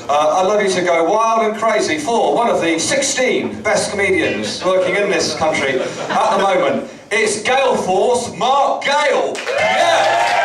I'd love you to go wild and crazy for one of the 16 best comedians working in this country at the moment. It's Galeforce, Mark Gale. Yeah!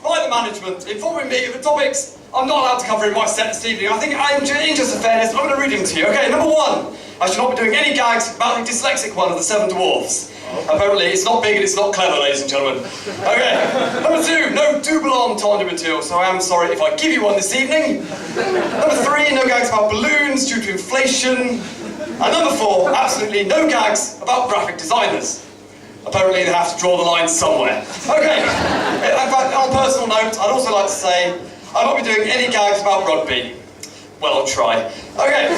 By the management, informing me of the topics I'm not allowed to cover in my set this evening. I think, in just of fairness, I'm going to read them to you. Okay, number one, I should not be doing any gags about the dyslexic one of the Seven Dwarfs. Apparently, it's not big and it's not clever, ladies and gentlemen. Okay, number two, no double entendre material, so I am sorry if I give you one this evening. Number three, no gags about balloons due to inflation. And number four, absolutely no gags about graphic designers. Apparently they have to draw the line somewhere. Okay, in fact, on a personal note, I'd also like to say I won't be doing any gags about rugby. Well, I'll try. Okay,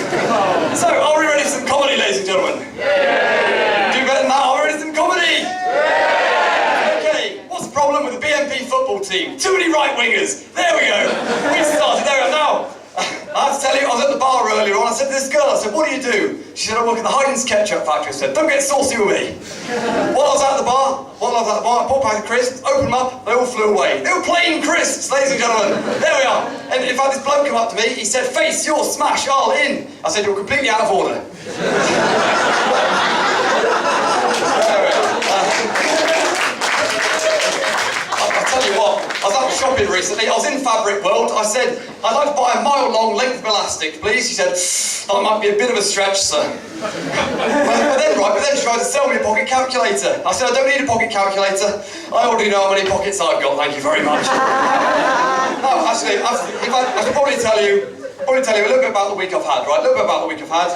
so are we ready for some comedy, ladies and gentlemen? Yeah! Do better than that, are we ready for some comedy? Yeah! Okay, what's the problem with the BNP football team? Too many right-wingers. There we go. We started, there we are now. I have to tell you, I was at the bar earlier on, I said to this girl, I said, what do you do? She said, I work in the Heinz ketchup factory. I said, don't get saucy with me. While I was at the bar, I bought a pack of crisps, opened them up, they all flew away. They were plain crisps, ladies and gentlemen. There we are. And in fact, this bloke came up to me, he said, face, your smash, I'll in. I said, you're completely out of order. I'll tell you what, I was out shopping recently, I was in Fabric World, I said, I'd like to buy a mile-long length of elastic, please. She said, that might be a bit of a stretch, sir. but then she tried to sell me a pocket calculator. I said, I don't need a pocket calculator. I already know how many pockets I've got, thank you very much. No, actually, I should probably tell you a little bit about the week I've had, right? A little bit about the week I've had.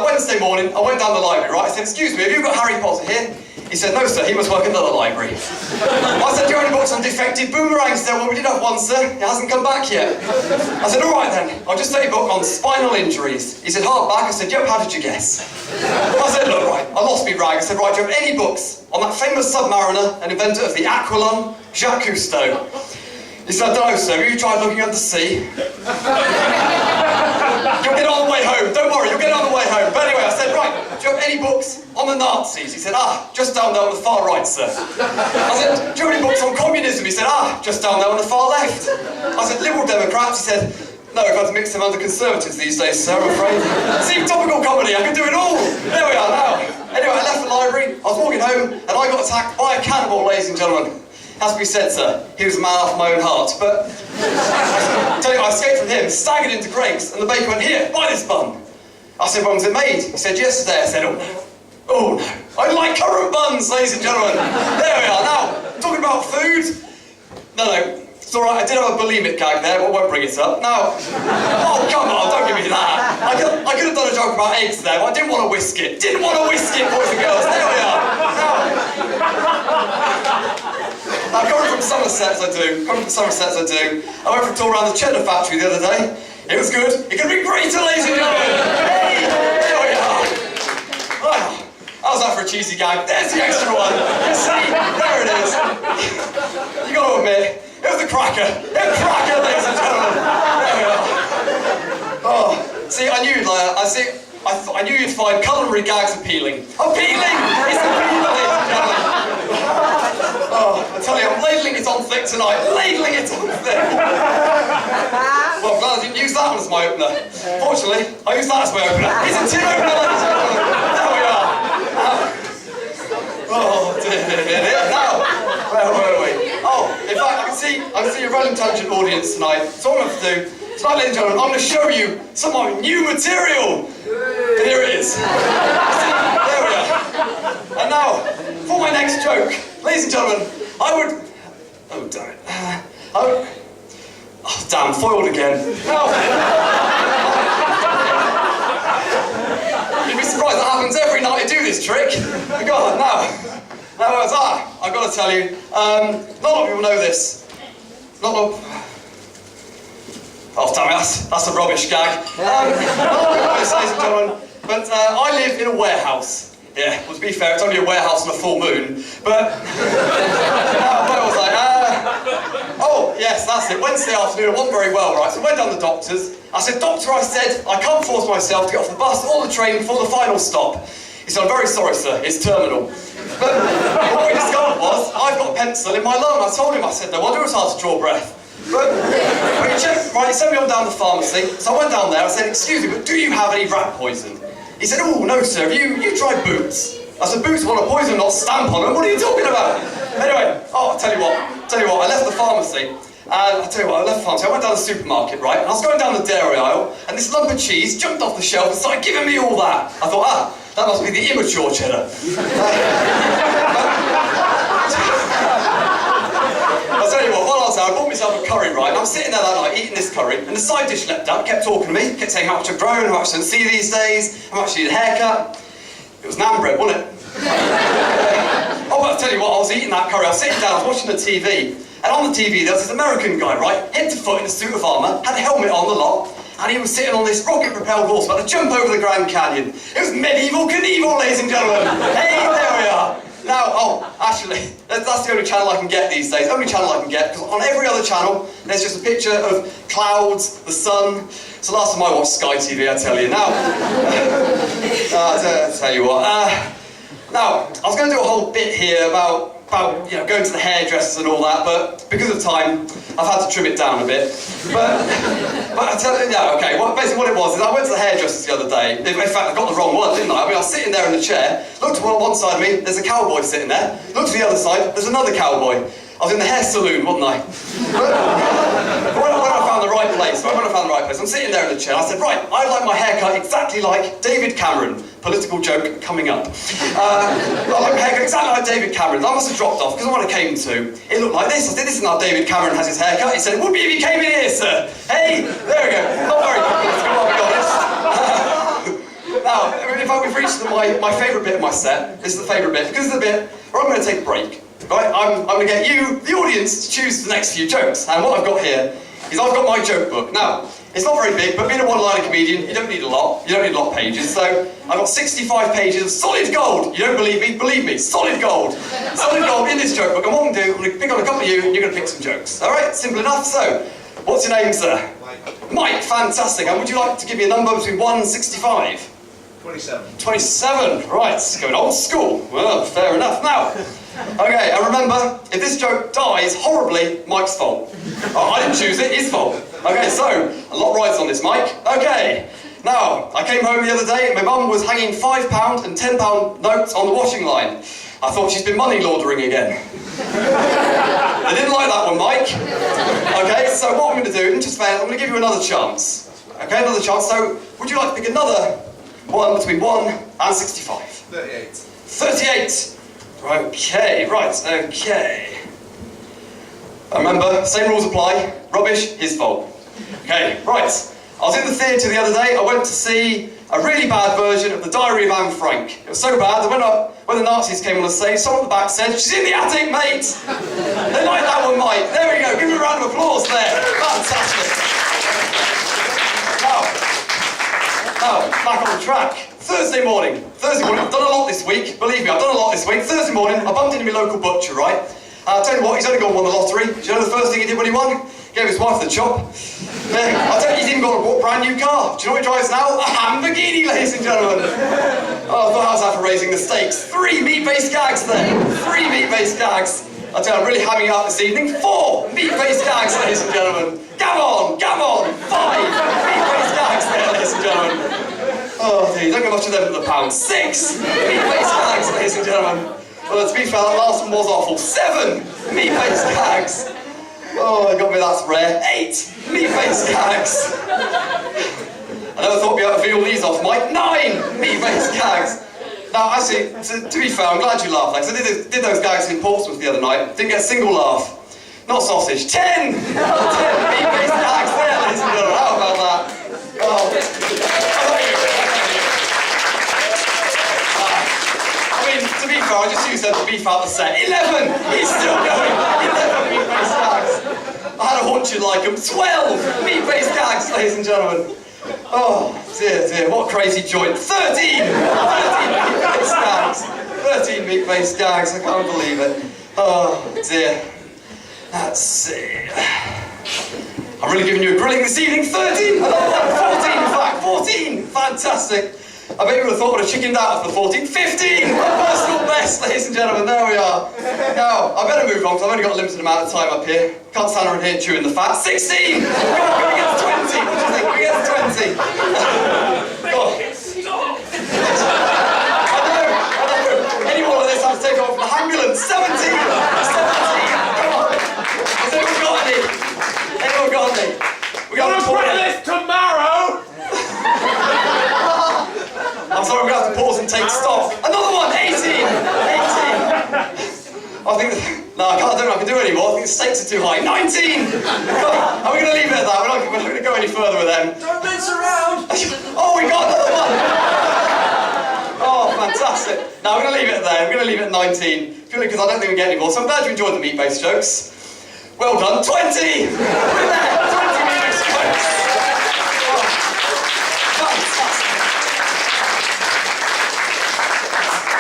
Wednesday morning, I went down the library, right? I said, excuse me, have you got Harry Potter here? He said, no, sir, he must work at the library. I said, do you have any books on defective boomerangs? He said, well, we did have one, sir. It hasn't come back yet. I said, all right, then. I'll just take a book on spinal injuries. He said, hardback. I said, yep, how did you guess? I said, look, right, I lost me rag. I said, right, do you have any books on that famous submariner and inventor of the Aquilon, Jacques Cousteau? He said, I don't know, sir. Have you tried looking at the sea? You'll get on the way home. Don't worry, you'll get on the way home. But anyway, I said, right, do you have any books on the Nazis? He said, just down there on the far right, sir. I said, do you have any books on communism? He said, just down there on the far left. I said, Liberal Democrats? He said, no, I've had to mix them under Conservatives these days, sir, I'm afraid. See, topical comedy, I can do it all. There we are now. Anyway, I left the library, I was walking home, and I got attacked by a cannibal, ladies and gentlemen. Has to be said, sir, he was a man after my own heart, but I tell you, I escaped from him, staggered into Greggs, and the baker went, here, buy this bun. I said, when was it made? He said, yesterday. I said, oh no. Oh no. I like currant buns, ladies and gentlemen. There we are. Now, talking about food. No, it's all right, I did have a bulimic gag there, but I won't bring it up. Now, oh, come on, don't give me that. I could have done a joke about eggs there, but I didn't want to whisk it. Didn't want to whisk it, boys and girls. There we are. Now, coming from Somerset, I do. I went for a tour around the cheddar factory the other day. It was good. It could be greater, ladies and gentlemen. Hey, there we are. Oh, how's that for a cheesy gag? There's the extra one. You see, there it is. You got to admit, it was a cracker. A cracker, ladies and gentlemen. There we are. Oh, see, I knew you'd like that. I knew you'd find culinary gags appealing. Appealing! It's appealing, ladies and gentlemen. Oh, I tell you, I'm ladling it on thick tonight. Ladling it on thick. Well, I'm glad I didn't use that one as my opener. Fortunately, I used that as my opener. It's a tin opener, ladies and gentlemen. There we are. Oh, dear. Now, where were we? Oh, in fact, I can see a Rolling Tangent audience tonight. So what I'm going to do, tonight, ladies and gentlemen, I'm going to show you some of my new material. And here it is. See, there we are. And now, for my next joke, ladies and gentlemen, I would... Oh, damn it. Oh, damn, foiled again. Now... You'd be surprised that happens every night I do this trick. God, now I've got to tell you, not a lot of people know this. Oh, damn it, that's a rubbish gag. Not a lot of people know this, ladies and gentlemen, but I live in a warehouse. Yeah, well, to be fair, it's only a warehouse on a full moon, but... where was I? Oh, yes, that's it. Wednesday afternoon, I wasn't very well, right? So I went down to the doctor's. I said, "Doctor," I said, "I can't force myself to get off the bus or the train before the final stop." He said, "I'm very sorry, sir, it's terminal." But what we discovered was, I've got a pencil in my lung. I told him, I said, "No wonder it's hard to draw breath." But he checked, right, he sent me on down to the pharmacy. So I went down there, I said, "Excuse me, but do you have any rat poison?" He said, "Oh, no, sir, have you tried Boots?" I said, "Boots want a poison, not stamp on them. What are you talking about?" Anyway, I'll tell you what, I left the pharmacy. And I left the pharmacy, I went down to the supermarket, right? And I was going down the dairy aisle, and this lump of cheese jumped off the shelf and started giving me all that. I thought, that must be the immature cheddar. I'll tell you what, while I was there, I bought myself a curry, right? And I'm sitting there that night eating this curry, and the side dish leapt up, kept talking to me, kept saying how much I've grown, how much I don't see these days, how much I need a haircut. It was naan bread, wasn't it? Oh, but I'll tell you what, I was eating that curry, I was sitting down, I was watching the TV, and on the TV there was this American guy, right, head to foot in a suit of armour, had a helmet on the lot, and he was sitting on this rocket-propelled horse about to jump over the Grand Canyon. It was medieval Knievel, ladies and gentlemen. Hey, there we are. Now, actually, that's the only channel I can get these days. Only channel I can get, because on every other channel, there's just a picture of clouds, the sun. So last time I watched Sky TV, I tell you. Now, I'll tell you what. Now, I was going to do a whole bit here about going to the hairdressers and all that, but because of time, I've had to trim it down a bit. But I tell you, okay. Basically what it was is I went to the hairdressers the other day. In fact, I got the wrong one, didn't I? I mean, I was sitting there in the chair, looked to one side of me, there's a cowboy sitting there. Looked to the other side, there's another cowboy. I was in the hair saloon, wasn't I? But when I found the right place, I'm sitting there in the chair, I said, right, I'd like my haircut exactly like David Cameron. Political joke coming up. I like my haircut exactly like David Cameron. I must have dropped off, because when I came to, it looked like this. I said, "This is how David Cameron has his haircut." He said, "It would be if he came in here, sir." Hey, there we go. Not very political, I'll be honest. Now, we've reached my favourite bit of my set. This is the favourite bit, because it's the bit where I'm going to take a break. Right? I'm going to get you, the audience, to choose the next few jokes. And what I've got here is I've got my joke book. Now, it's not very big, but being a one-liner comedian, you don't need a lot. You don't need a lot of pages. So I've got 65 pages of solid gold. You don't believe me? Believe me, solid gold. Solid gold in this joke book. And what I'm going to do, I'm going to pick on a couple of you, and you're going to pick some jokes. All right? Simple enough. So, what's your name, sir? Mike, fantastic. And would you like to give me a number between 1 and 65? 27. 27, right, going old school. Well, fair enough. Now, okay, and remember, if this joke dies horribly, Mike's fault. Oh, I didn't choose it, his fault. Okay, so, a lot rides on this, Mike. Okay, now, I came home the other day and my mum was hanging £5 and £10 notes on the washing line. I thought she's been money laundering again. I didn't like that one, Mike. Okay, so what I'm going to do, in just fair, I'm going to give you another chance. Okay, another chance. So, would you like to pick another one between 1 and 65? 38. 38. Okay, right, okay. Remember, same rules apply. Rubbish, his fault. Okay, right. I was in the theatre the other day. I went to see a really bad version of The Diary of Anne Frank. It was so bad that when the Nazis came on the stage, someone at the back said, "She's in the attic, mate!" They like that one, Mike. There we go. Give me a round of applause there. Fantastic. Now, back on the track. Thursday morning, I've done a lot this week, believe me, I've done a lot this week. Thursday morning, I bumped into my local butcher, right? I'll tell you what, he's only gone and won the lottery. Do you know the first thing he did when he won? Gave his wife the chop. I'll tell you, he's even got a brand new car. Do you know what he drives now? A Lamborghini, ladies and gentlemen. Oh, I thought how's that for raising the stakes? 3 meat-based gags there. 3 meat-based gags. I'll tell you, I'm really hamming out this evening. 4 meat-based gags, ladies and gentlemen. Come on, 5 meat-based gags there, ladies and gentlemen. Oh dear, you don't get much of them at the pound. 6 meat-based gags, ladies and gentlemen. Well, to be fair, that last one was awful. 7 meat-based gags. Oh, it got me, that's rare. 8 meat-based gags. I never thought we'd be able to feel these off, Mike. 9 meat-based gags. Now, actually, to be fair, I'm glad you laughed. Because I did those gags in Portsmouth the other night. Didn't get a single laugh. Not sausage. 10 meat-based gags there, ladies and gentlemen. How about that? Oh. To be fair, I just used them to beef out the set. 11! He's still going! 11 meat-based gags! I had a hunch you'd like them. 12 meat-based gags, ladies and gentlemen. Oh, dear, what a crazy joint. 13 meat-based gags. 13 meat-based gags, I can't believe it. Oh, dear. Let's see. I'm really giving you a grilling this evening. 13, another one, 14 in fact, 14, fantastic. I bet you would have thought I would have chickened out after 14. 15! My personal best, ladies and gentlemen, there we are. Now, I better move on because I've only got a limited amount of time up here. Can't stand around here chewing the fat. 16! Go on, can we get to 20? What do you think? Can we get to 20? Go on. I know. Any more of this, I have to take off the ambulance. 17! 17! Come on. Has anyone got any? Anyone got any? We got to We'll this tomorrow! I'm sorry, I'm going to have to pause and take stock. Another one, 18! 18! I think, no, I don't know if I can do it anymore. I think the stakes are too high. 19! Are we going to leave it at that? We're not going to go any further with them. Don't mince around! Oh, we got another one! Oh, fantastic. No, we're going to leave it there. We're going to leave it at 19, purely because I don't think we get any more. So I'm glad you enjoyed the meat-based jokes. Well done. 20! We're there! 20 meat-based jokes! Oh, fantastic.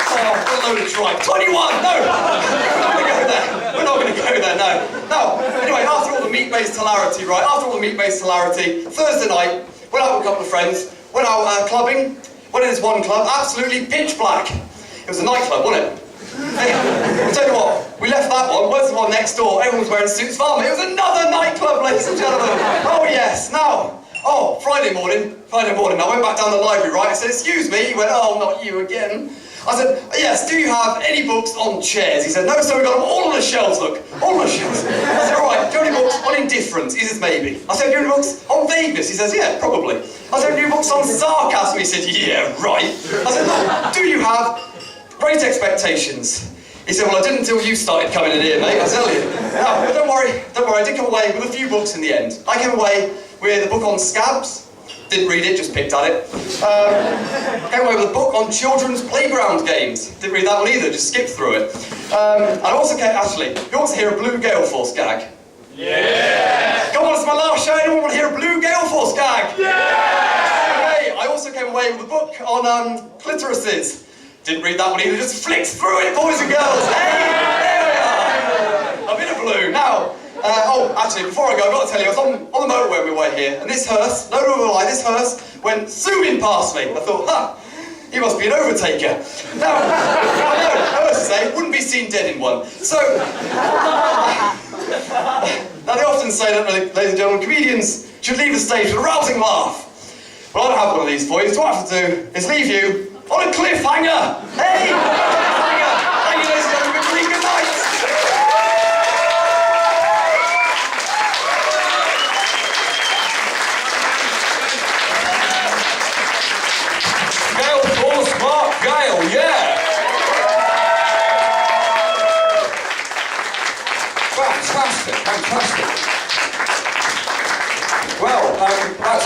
Oh, what a load of tripe. 21! No! We're not going to go there. We're not going to go there, no. No. Anyway, after all the meat-based hilarity, right? After all the meat-based hilarity, Thursday night, went out with a couple of friends, went out clubbing, went in this one club, absolutely pitch black. It was a nightclub, wasn't it? Hey, I'll tell you what, we left that one, went to the one next door, everyone was wearing suits farm. It was another nightclub, ladies and gentlemen. Oh yes, now, Friday morning, I went back down the library, right? I said, excuse me. He went, oh, not you again. I said, yes, do you have any books on chairs? He said, no, so we've got them all on the shelves, look. All on the shelves. I said, all right, do you have any books on indifference? He says, maybe. I said, do you have any books on vagueness? He says, yeah, probably. I said, do you have any books on sarcasm? He said, yeah, right. I said, look, do you have Great Expectations? He said, well, I didn't until you started coming in here, mate, I tell you. No, don't worry, I did come away with a few books in the end. I came away with a book on scabs. Didn't read it, just picked at it. Came away with a book on children's playground games. Didn't read that one either, just skipped through it. And I also came, actually, you want to hear a blue Galeforce gag? Yeah! Come on, it's my last show, anyone want to hear a blue Galeforce gag? Yeah! Okay, I also came away with a book on clitorises. Didn't read that one either, just flicked through it, boys and girls. Hey, there we are. A bit of blue. Now, actually, before I go, I've got to tell you, I was on the motorway when we were here, and this hearse, no lie, this hearse went zooming past me. I thought, he must be an overtaker. Now, I know, hearses, wouldn't be seen dead in one. So, now they often say that, ladies and gentlemen, comedians should leave the stage with a rousing laugh. Well, I don't have one of these for you, so what I have to do is leave you on a cliffhanger. Hey, cliffhanger. Thank you, ladies and gentlemen, good night. Galeforce, Mark Gale, yeah! Fantastic. Well, that's